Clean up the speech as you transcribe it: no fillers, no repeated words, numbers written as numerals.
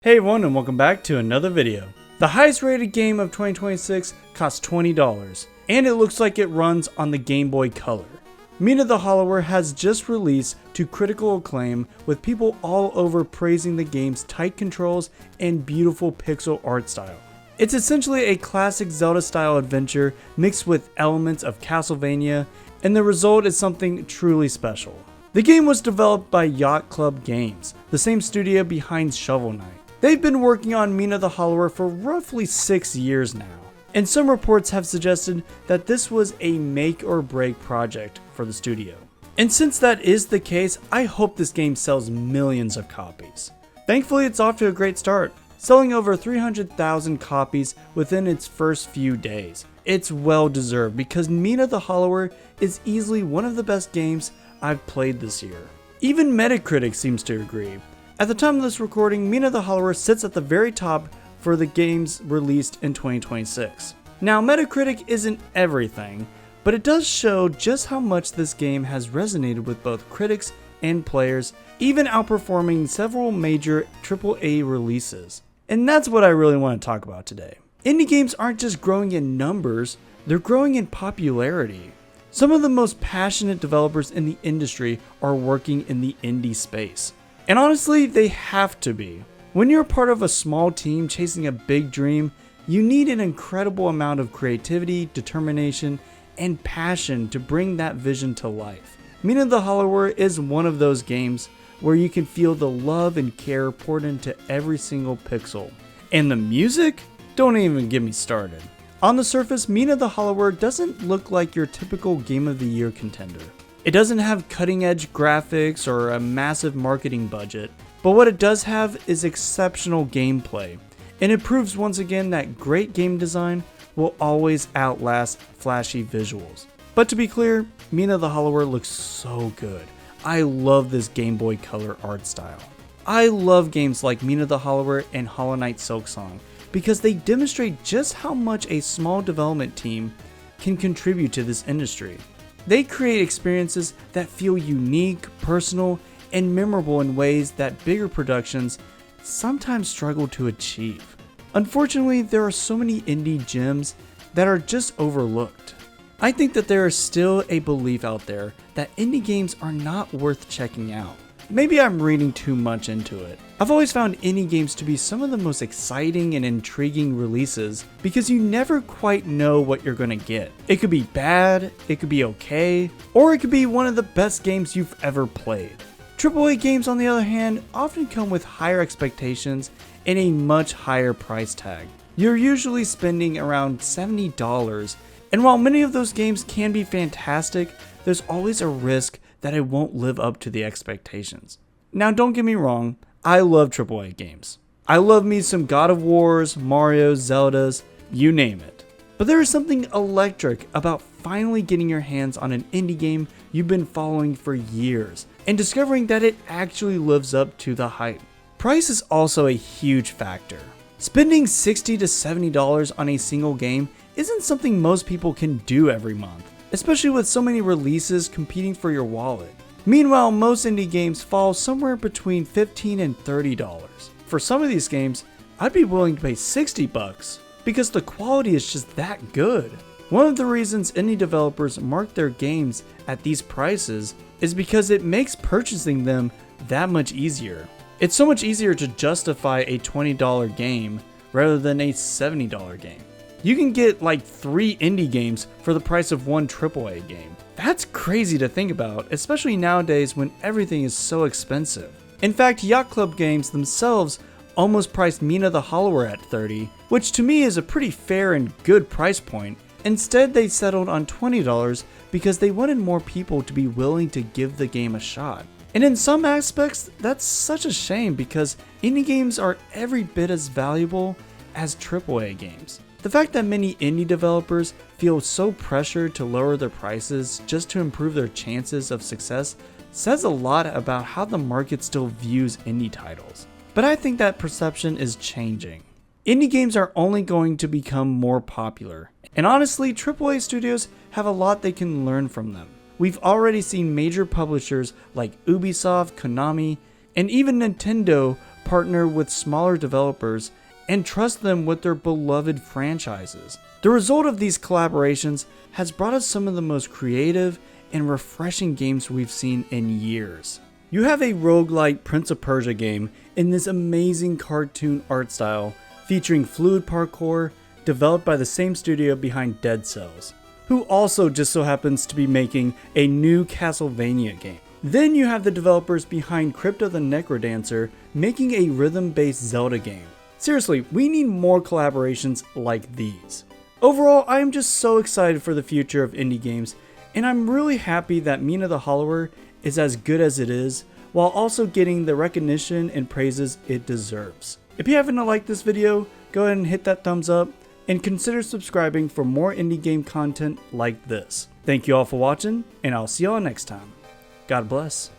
Hey everyone, and welcome back to another video. The highest rated game of 2026 costs $20, and it looks like it runs on the Game Boy Color. Mina the Hollower has just released to critical acclaim, with people all over praising the game's tight controls and beautiful pixel art style. It's essentially a classic Zelda-style adventure mixed with elements of Castlevania, and the result is something truly special. The game was developed by Yacht Club Games, the same studio behind Shovel Knight. They've been working on Mina the Hollower for roughly 6 years now, and some reports have suggested that this was a make or break project for the studio. And since that is the case, I hope this game sells millions of copies. Thankfully, it's off to a great start, selling over 300,000 copies within its first few days. It's well deserved because Mina the Hollower is easily one of the best games I've played this year. Even Metacritic seems to agree. At the time of this recording, Mina the Hollower sits at the very top for the games released in 2026. Now, Metacritic isn't everything, but it does show just how much this game has resonated with both critics and players, even outperforming several major AAA releases. And that's what I really want to talk about today. Indie games aren't just growing in numbers, they're growing in popularity. Some of the most passionate developers in the industry are working in the indie space. And honestly, they have to be. When you're part of a small team chasing a big dream, you need an incredible amount of creativity, determination, and passion to bring that vision to life. Mina the Hollower is one of those games where you can feel the love and care poured into every single pixel. And the music? Don't even get me started. On the surface, Mina the Hollower doesn't look like your typical Game of the Year contender. It doesn't have cutting-edge graphics or a massive marketing budget, but what it does have is exceptional gameplay, and it proves once again that great game design will always outlast flashy visuals. But to be clear, Mina the Hollower looks so good. I love this Game Boy Color art style. I love games like Mina the Hollower and Hollow Knight Silksong because they demonstrate just how much a small development team can contribute to this industry. They create experiences that feel unique, personal, and memorable in ways that bigger productions sometimes struggle to achieve. Unfortunately, there are so many indie gems that are just overlooked. I think that there is still a belief out there that indie games are not worth checking out. Maybe I'm reading too much into it. I've always found indie games to be some of the most exciting and intriguing releases because you never quite know what you're gonna get. It could be bad, it could be okay, or it could be one of the best games you've ever played. AAA games, on the other hand, often come with higher expectations and a much higher price tag. You're usually spending around $70, and while many of those games can be fantastic, there's always a risk that it won't live up to the expectations. Now, don't get me wrong, I love AAA games. I love me some God of Wars, Mario, Zeldas, you name it. But there is something electric about finally getting your hands on an indie game you've been following for years and discovering that it actually lives up to the hype. Price is also a huge factor. Spending $60 to $70 on a single game isn't something most people can do every month, especially with so many releases competing for your wallet. Meanwhile, most indie games fall somewhere between $15 and $30. For some of these games, I'd be willing to pay $60 because the quality is just that good. One of the reasons indie developers mark their games at these prices is because it makes purchasing them that much easier. It's so much easier to justify a $20 game rather than a $70 game. You can get like 3 indie games for the price of one AAA game. That's crazy to think about, especially nowadays when everything is so expensive. In fact, Yacht Club Games themselves almost priced Mina the Hollower at $30, which to me is a pretty fair and good price point. Instead, they settled on $20 because they wanted more people to be willing to give the game a shot. And in some aspects, that's such a shame because indie games are every bit as valuable as AAA games. The fact that many indie developers feel so pressured to lower their prices just to improve their chances of success says a lot about how the market still views indie titles. But I think that perception is changing. Indie games are only going to become more popular, and honestly, AAA studios have a lot they can learn from them. We've already seen major publishers like Ubisoft, Konami, and even Nintendo partner with smaller developers and trust them with their beloved franchises. The result of these collaborations has brought us some of the most creative and refreshing games we've seen in years. You have a roguelike Prince of Persia game in this amazing cartoon art style featuring fluid parkour, developed by the same studio behind Dead Cells, who also just so happens to be making a new Castlevania game. Then you have the developers behind Crypt of the Necrodancer making a rhythm-based Zelda game. Seriously, we need more collaborations like these. Overall, I am just so excited for the future of indie games, and I'm really happy that Mina the Hollower is as good as it is, while also getting the recognition and praises it deserves. If you haven't liked this video, go ahead and hit that thumbs up, and consider subscribing for more indie game content like this. Thank you all for watching, and I'll see y'all next time. God bless.